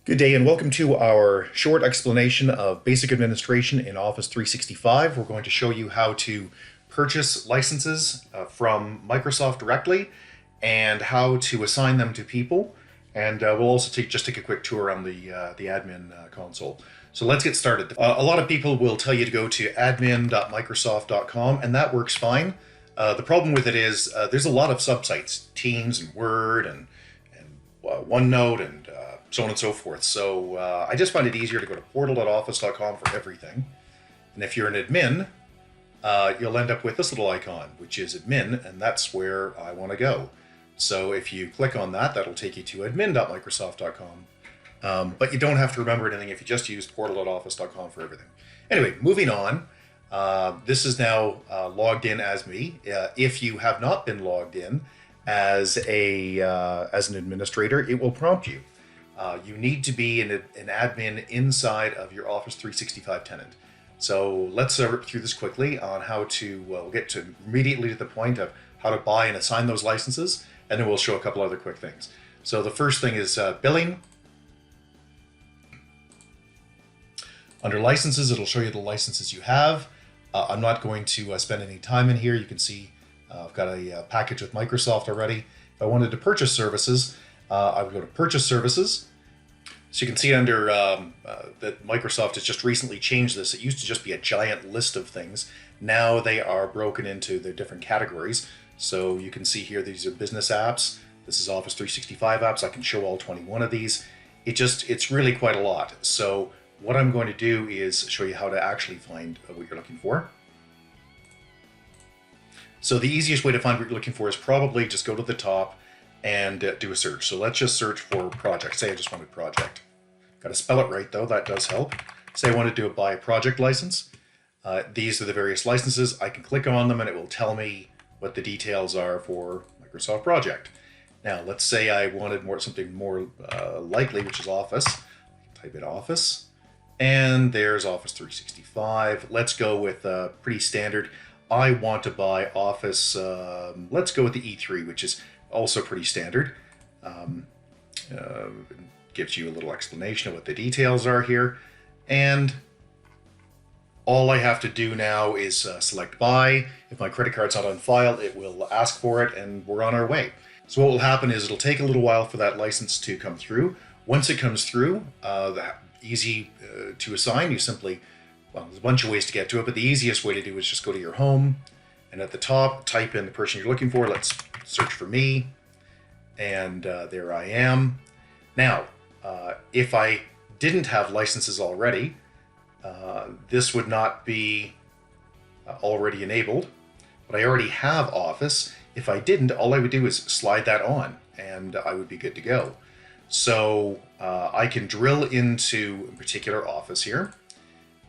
Good day and welcome to our short explanation of basic administration in Office 365. We're going to show you how to purchase licenses from Microsoft directly and how to assign them to people. And we'll also take a quick tour around the admin console. So let's get started. A lot of people will tell you to go to admin.microsoft.com, and that works fine. The problem with it is there's a lot of subsites, Teams and Word and OneNote and so on and so forth. So I just find it easier to go to portal.office.com for everything. And if you're an admin, you'll end up with this little icon, which is admin, and that's where I want to go. So if you click on that, that'll take you to admin.microsoft.com. But you don't have to remember anything if you just use portal.office.com for everything. Anyway, moving on. This is now logged in as me. If you have not been logged in as an administrator, it will prompt you. You need to be an admin inside of your Office 365 tenant. So let's rip through this quickly on how to, we'll get to immediately to the point of how to buy and assign those licenses, and then we'll show a couple other quick things. So the first thing is billing. Under licenses, it'll show you the licenses you have. I'm not going to spend any time in here. You can see I've got a package with Microsoft already. If I wanted to purchase services, I would go to Purchase Services. So you can see under that Microsoft has just recently changed this. It used to just be a giant list of things. Now they are broken into their different categories. So you can see here, these are business apps. This is Office 365 apps. I can show all 21 of these. It's really quite a lot. So what I'm going to do is show you how to actually find what you're looking for. So the easiest way to find what you're looking for is probably just go to the top and do a search. So let's just search for project. Say I just wanted project. Got to spell it right though, that does help. Say I want to buy a project license. These are the various licenses. I can click on them and it will tell me what the details are for Microsoft Project. Now let's say I wanted something more likely, which is Office. Type in Office, and there's Office 365. Let's go with pretty standard. I want to buy Office, let's go with the E3, which is also pretty standard. Gives you a little explanation of what the details are here. And all I have to do now is select buy. If my credit card's not on file, it will ask for it and we're on our way. So what will happen is it'll take a little while for that license to come through. Once it comes through, easy to assign, you simply, well, there's a bunch of ways to get to it, but the easiest way to do is just go to your home and at the top, type in the person you're looking for. Let's search for me. And there I am. Now, if I didn't have licenses already, this would not be already enabled, but I already have Office. If I didn't, all I would do is slide that on and I would be good to go. So I can drill into a particular Office here,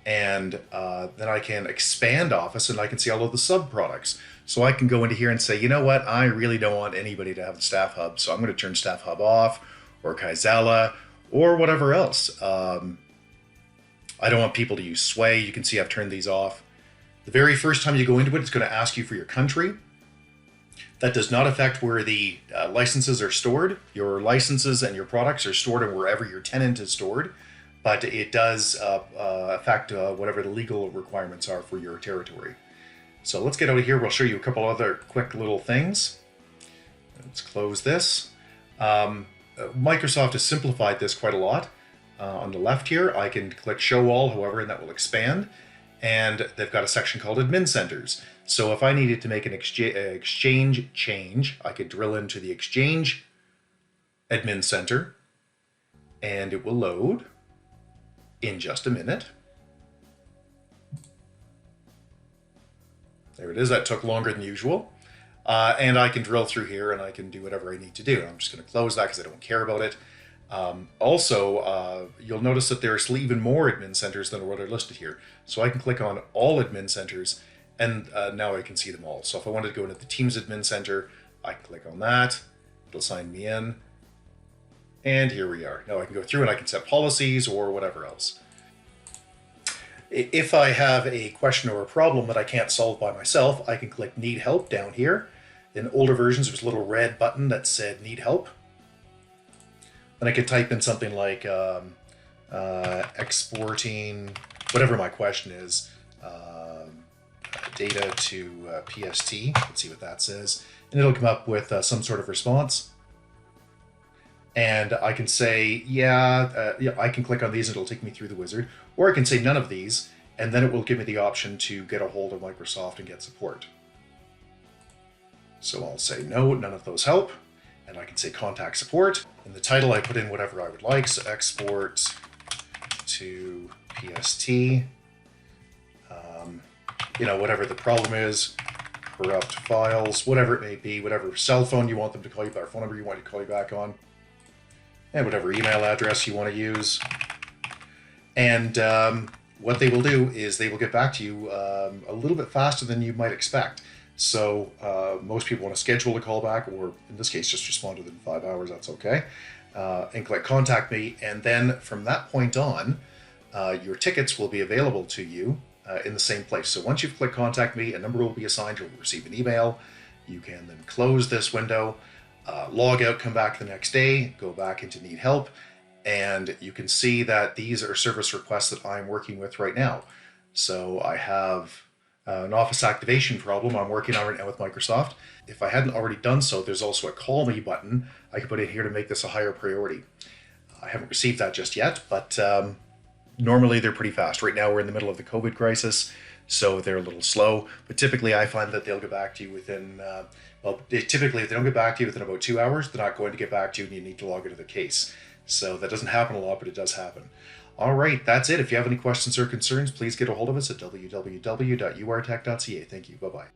and then I can expand Office and I can see all of the sub products. So I can go into here and say, you know what, I really don't want anybody to have the Staff Hub, so I'm going to turn Staff Hub off, or Kaizala, or whatever else. I don't want people to use Sway. You can see I've turned these off. The very first time you go into it, it's going to ask you for your country. That does not affect where the licenses are stored. Your licenses and your products are stored in wherever your tenant is stored, but it does affect whatever the legal requirements are for your territory. So let's get out of here. We'll show you a couple other quick little things. Let's close this. Microsoft has simplified this quite a lot. On the left here, I can click Show All, however, and that will expand. And they've got a section called Admin Centers. So if I needed to make an exchange change, I could drill into the Exchange Admin Center, and it will load in just a minute. There it is. That took longer than usual. And I can drill through here and I can do whatever I need to do. I'm just going to close that because I don't care about it. You'll notice that there's even more admin centers than what are listed here. So I can click on all admin centers and now I can see them all. So if I wanted to go into the Teams admin center, I can click on that. It'll sign me in. And here we are. Now I can go through and I can set policies or whatever else. If I have a question or a problem that I can't solve by myself, I can click Need Help down here. In older versions, there was a little red button that said Need Help. then I could type in something like exporting whatever my question is, data to PST. Let's see what that says, and it'll come up with some sort of response. And I can say, yeah, I can click on these and it'll take me through the wizard, or I can say none of these, and then it will give me the option to get a hold of Microsoft and get support. So I'll say no, none of those help, and I can say contact support. In the title, I put in whatever I would like, so export to PST. Whatever the problem is, corrupt files, whatever it may be, whatever cell phone you want them to call you back, or phone number you want to call you back on, and whatever email address you want to use. And what they will do is they will get back to you a little bit faster than you might expect. So most people want to schedule a call back, or in this case, just respond within 5 hours. That's okay. And click contact me. And then from that point on, your tickets will be available to you in the same place. So once you've clicked contact me, a number will be assigned. You'll receive an email. You can then close this window, log out, come back the next day, go back into need help. And you can see that these are service requests that I'm working with right now. So I have an Office activation problem I'm working on right now with Microsoft. If I hadn't already done so, there's also a call me button I could put in here to make this a higher priority. I haven't received that just yet, but normally they're pretty fast. Right now we're in the middle of the COVID crisis, so they're a little slow, but typically I find that they'll get back to you within, typically if they don't get back to you within about 2 hours, they're not going to get back to you and you need to log into the case. So that doesn't happen a lot, but it does happen. All right, that's it. If you have any questions or concerns, please get a hold of us at www.urtech.ca. Thank you. Bye-bye.